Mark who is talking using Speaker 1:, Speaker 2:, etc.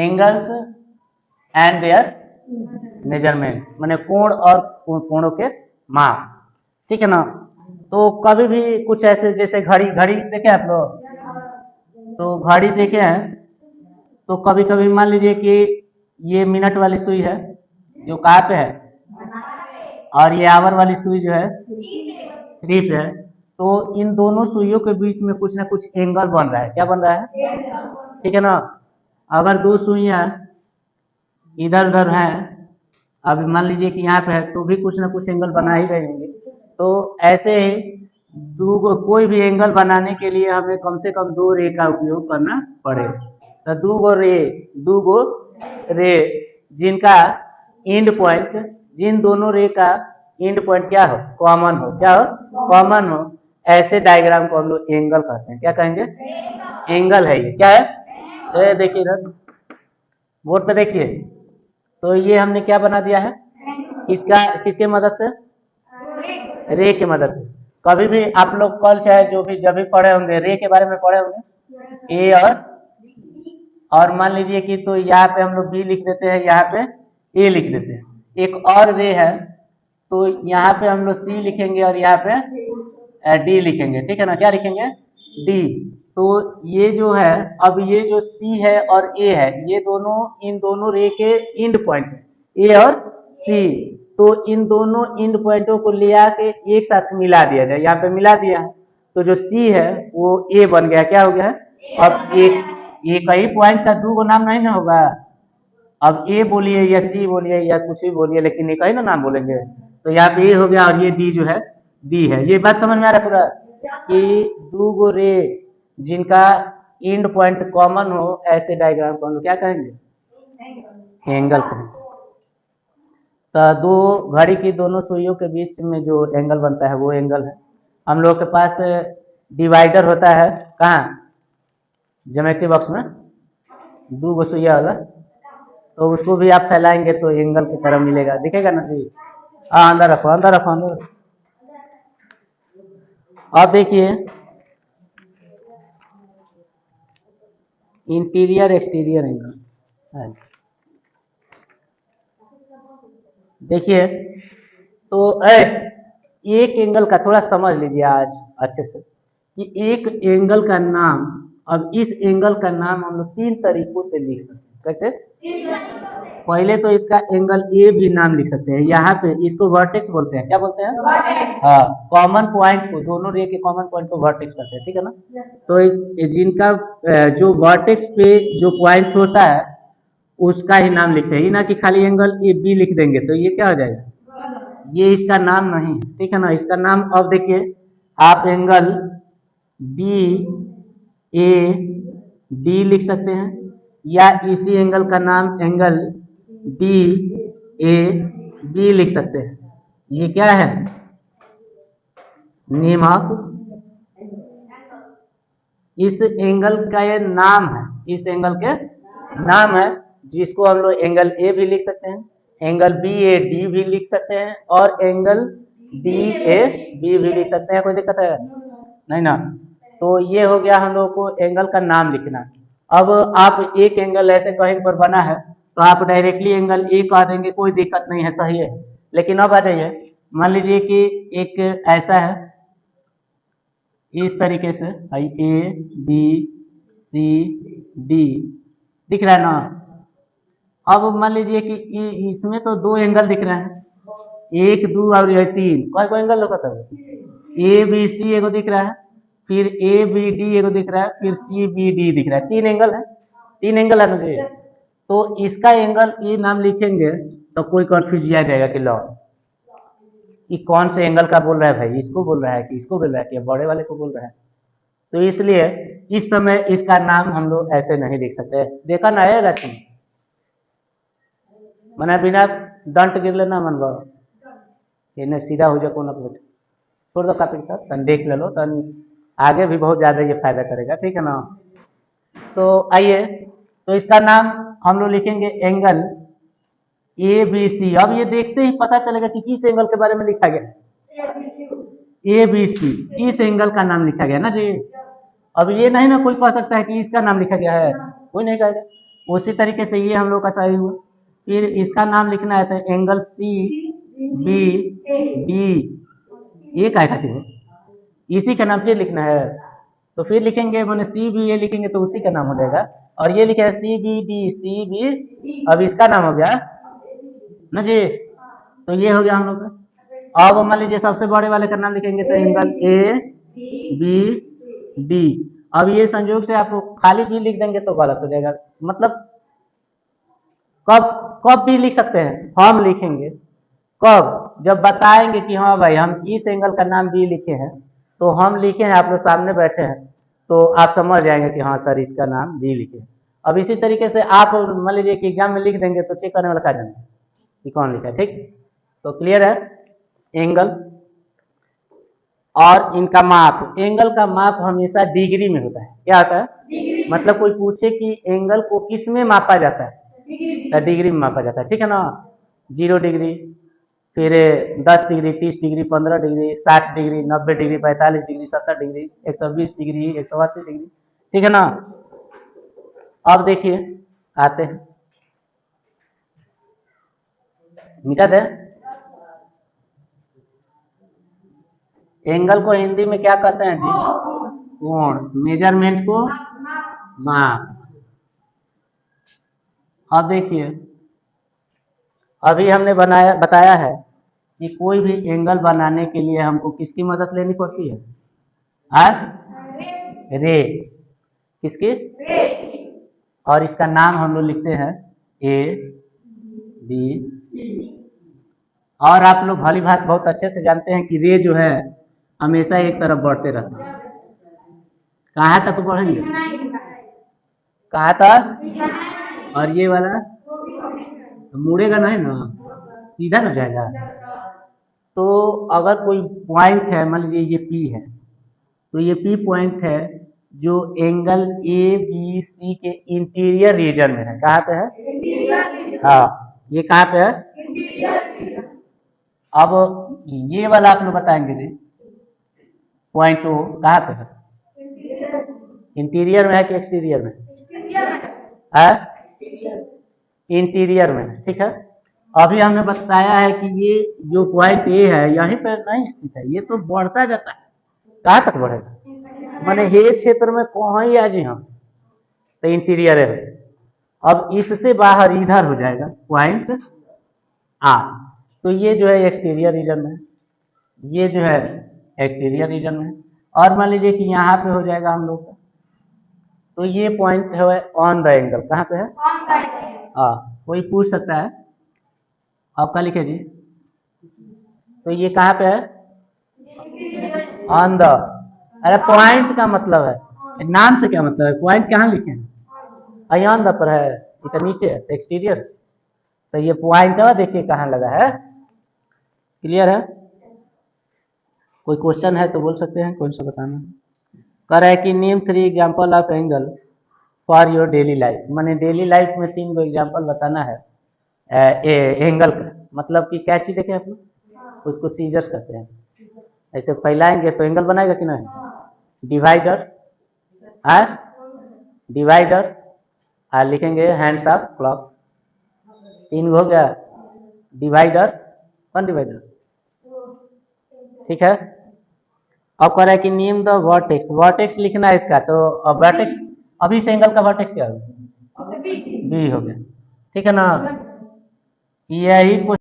Speaker 1: Angles and there measurement, माने कोण और कोणों के माप, ठीक है ना। तो कभी भी कुछ ऐसे, जैसे घड़ी, घड़ी देखे आप लोग, तो घड़ी देखे हैं, तो कभी कभी मान लीजिए कि ये मिनट वाली सुई है जो कहाँ पे है, और ये आवर वाली सुई जो है थ्री पे है, तो इन दोनों सुइयों के बीच में कुछ ना कुछ एंगल बन रहा है। क्या बन रहा है, ठीक है ना। अगर दो सुइयां इधर उधर हैं, अब मान लीजिए कि यहाँ पे है, तो भी कुछ ना कुछ एंगल बना ही रहे होंगे। तो ऐसे ही कोई भी एंगल बनाने के लिए हमें कम से कम दो रे का उपयोग करना पड़ेगा। तो दो गो रे जिनका एंड पॉइंट, जिन दोनों रे का एंड पॉइंट क्या हो, कॉमन हो, क्या हो, कॉमन हो, ऐसे डायग्राम को हम लोग एंगल कहते हैं। क्या कहेंगे, एंगल है। ये क्या है, देखिए इधर बोर्ड पे देखिए, तो ये हमने क्या बना दिया है, किसके मदद से, रे की मदद से। कभी भी आप लोग कल चाहे जो भी जब भी पढ़े होंगे, रे के बारे में पढ़े होंगे, ए और मान लीजिए कि तो यहाँ पे हम लोग बी लिख देते हैं, यहाँ पे ए लिख देते हैं। एक और रे है, तो यहाँ पे हम लोग सी लिखेंगे और यहाँ पे डी लिखेंगे, ठीक है ना। क्या लिखेंगे, डी। तो ये जो है, अब ये जो सी है और ए है, ये दोनों, इन दोनों रे के एंड पॉइंट है, ए और सी। तो इन दोनों एंड पॉइंटों को ले आके एक साथ मिला दिया जाए। यहाँ पे मिला दिया है, तो जो सी है वो ए बन गया। क्या हो गया है, अब एक ही पॉइंट का दो गो नाम नहीं ना होगा। अब ए बोलिए या सी बोलिए या कुछ भी बोलिए, लेकिन एक ही ना नाम बोलेंगे। तो यहाँ पे ए हो गया और ये डी जो है डी है। ये बात समझ में आ रहा है पूरा, कि दो गो रे जिनका एंड पॉइंट कॉमन हो, ऐसे डायग्राम को हम लोग क्या कहेंगे, एंगल कहेंगे। तो दो घड़ी की दोनों सुइयों के बीच में जो एंगल बनता है वो एंगल है। हम लोग के पास डिवाइडर होता है, कहाँ, ज्योमेट्री बॉक्स में, दो गो सुइया वाला, तो उसको भी आप फैलाएंगे तो एंगल की तरह मिलेगा, दिखेगा ना जी। हाँ, अंदर रखो, अंदर रखो, अंदर रखो। अब देखिए इंटीरियर एक्सटीरियर एंगल, देखिए तो एक एंगल का थोड़ा समझ लीजिए आज अच्छे से, कि एक एंगल का नाम, अब इस एंगल का नाम हम लोग तीन तरीकों से लिख सकते हैं। कैसे, पहले तो इसका एंगल ए भी नाम लिख सकते हैं। यहाँ पे इसको वर्टेक्स बोलते हैं। क्या बोलते हैं, हाँ, कॉमन पॉइंट को, दोनों रे के कॉमन पॉइंट को वर्टेक्स कहते हैं, ठीक है ना। तो जिनका जो वर्टेक्स पे जो पॉइंट होता है उसका ही नाम लिखते हैं, ना कि खाली एंगल ए बी लिख देंगे तो ये क्या हो जाएगा, ये इसका नाम नहीं, ठीक है ना। इसका नाम, अब देखिए आप एंगल बी ए डी लिख सकते हैं, या इसी एंगल का नाम एंगल डी ए बी लिख सकते हैं। ये क्या है, नेम ऑफ, इस एंगल का ये नाम है, इस एंगल के नाम है, जिसको हम लोग एंगल ए भी लिख सकते हैं, एंगल बी ए डी भी लिख सकते हैं, और एंगल डी ए बी भी लिख सकते हैं। कोई दिक्कत है, नहीं ना। तो ये हो गया हम लोग को एंगल का नाम लिखना। अब आप एक एंगल ऐसे कहीं पर बना है तो आप डायरेक्टली एंगल ए कह देंगे, कोई दिक्कत नहीं है, सही है। लेकिन अब आ जाइए, मान लीजिए कि एक ऐसा है, इस तरीके से ए बी सी डी दिख रहा है ना। अब मान लीजिए कि इसमें तो दो एंगल दिख रहे हैं, एक दो और यह तीन, कोई एंगल लोग ए बी सी एगो दिख रहा है, फिर ए बी डी एगो दिख रहा है, फिर सी बी डी दिख रहा है। तीन एंगल है, तीन एंगल है मुझे। तो इसका एंगल ये नाम लिखेंगे तो कोई कंफ्यूज आ जाएगा कि लो कि कौन से एंगल का बोल रहा है भाई, इसको बोल रहा है कि इसको बोल रहा है कि बड़े वाले को बोल रहा है। तो इसलिए इस समय इसका नाम हम लोग ऐसे नहीं लिख सकते। देखा ना है लक्ष्मी, मना बिना डंट गिरले ना मन बा, इन्हें सीधा हो जाए कोना पे छोड़ दो कापी तक, तन देख ले लो, तन आगे भी बहुत ज्यादा ये फायदा करेगा, ठीक है ना। तो आइए, तो इसका नाम हम लोग लिखेंगे एंगल ए बी सी। अब ये देखते ही पता चलेगा कि किस एंगल के बारे में लिखा गया, ए बी सी, इस एंगल का नाम लिखा गया ना जी। अब ये नहीं ना कोई कह सकता है कि इसका नाम लिखा गया है, कोई नहीं कहेगा। उसी तरीके से ये हम लोग का सही हुआ। फिर इसका नाम लिखना है तो एंगल सी बी डी, ये क्या कहते हैं, इसी का नाम फिर लिखना है। तो फिर लिखेंगे मैंने सी बी ए लिखेंगे तो उसी का नाम हो जाएगा। और ये लिखा है C B D C B, अब इसका नाम हो गया ना जी। तो ये हो गया हम लोग का। अब मान लीजिए सबसे बड़े वाले का नाम लिखेंगे तो एंगल ए बी डी। अब ये संयोग से आपको खाली बी लिख देंगे तो गलत हो जाएगा। मतलब कब कब भी लिख सकते हैं, हम लिखेंगे कब, जब बताएंगे कि हाँ भाई हम इस एंगल का नाम बी लिखे हैं, तो हम लिखे हैं, आप लोग सामने बैठे हैं तो आप समझ जाएंगे कि हाँ सर इसका नाम बी लिखे। अब इसी तरीके से आप मान लीजिए कि एग्जाम में लिख देंगे तो चेक करने वाला क्या जाने कि कौन लिखा है। ठीक, तो क्लियर है। एंगल और इनका माप, एंगल का माप हमेशा डिग्री में होता है। क्या होता है, मतलब कोई पूछे कि एंगल को किस में मापा जाता है, डिग्री में मापा जाता है। ठीक है ना, 0 डिग्री, फिर 10 degree, 30 degree, 15 degree, 60 degree, 90 degree, 45 degree, 70 degree, 120 degree, 180 degree. ठीक है ना। अब देखिए आते हैं, मिटा दे। एंगल को हिंदी में क्या कहते हैं जी, कोण। मेजरमेंट को माप। अब देखिए अभी हमने बताया है कि कोई भी एंगल बनाने के लिए हमको किसकी मदद लेनी पड़ती है, रे, किसकी, और इसका नाम हम लोग लिखते हैं ए बी। और आप लोग भली बात बहुत अच्छे से जानते हैं कि रे जो है हमेशा एक तरफ बढ़ते रहते हैं। कहाँ तक बढ़ेंगे, कहाँ तक, और ये वाला मुड़ेगा नहीं ना, सीधा ना जाएगा। तो अगर कोई पॉइंट है, मान लीजिए ये पी है, तो ये पी पॉइंट है जो एंगल ए बी सी के इंटीरियर रीजन में है। कहाँ पे है, हाँ ये कहाँ पे है। अब ये वाला आप लोग बताएंगे जी, पॉइंट ओ कहाँ पे है, इंटीरियर में है कि एक्सटीरियर में है, इंटीरियर में। ठीक है, अभी हमने बताया है कि ये जो पॉइंट ए है यहीं पर नहीं स्थित है, ये तो बढ़ता जाता है। कहाँ तक बढ़ेगा, मैंने हे क्षेत्र में कहीं आ जी हम, तो इंटीरियर है। अब इससे बाहर इधर हो जाएगा पॉइंट आ, तो ये जो है एक्सटीरियर रीजन में, ये जो है एक्सटीरियर रीजन में। और मान लीजिए कि यहाँ पे हो जाएगा हम लोग का, तो ये पॉइंट है ऑन द एंगल। कहाँ पे है, हाँ, कोई पूछ सकता है आपका लिखे जी, तो ये कहाँ पे है, ऑन द। अरे पॉइंट का मतलब है, नाम से क्या मतलब है, पॉइंट कहाँ लिखे हैं, ऑन द पर है, इधर नीचे है एक्सटीरियर। तो ये पॉइंट है, देखिए कहाँ लगा है। क्लियर है। कोई क्वेश्चन है तो बोल सकते हैं, कौन सा बताना है। कह रहा है कि name 3 example of angle for your daily life, मैंने डेली लाइफ में 3 गो एग्जाम्पल बताना है एंगल का। मतलब कि क्या चीज देखें आप लोग, उसको सीजर्स कहते हैं। ऐसे फैलाएंगे तो एंगल बनाएगा कि नहीं, डिवाइडर है, डिवाइडर, लिखेंगे हैंड्स ऑफ क्लॉक, 3 हो गया, डिवाइडर, कौन डिवाइडर, ठीक है। अब कह रहा है कि नेम द वर्टेक्स, वर्टेक्स लिखना है इसका, तो वर्टेक्स अभी इस एंगल का वर्टेक्स क्या होगा, बी हो गया। ठीक है ना, यही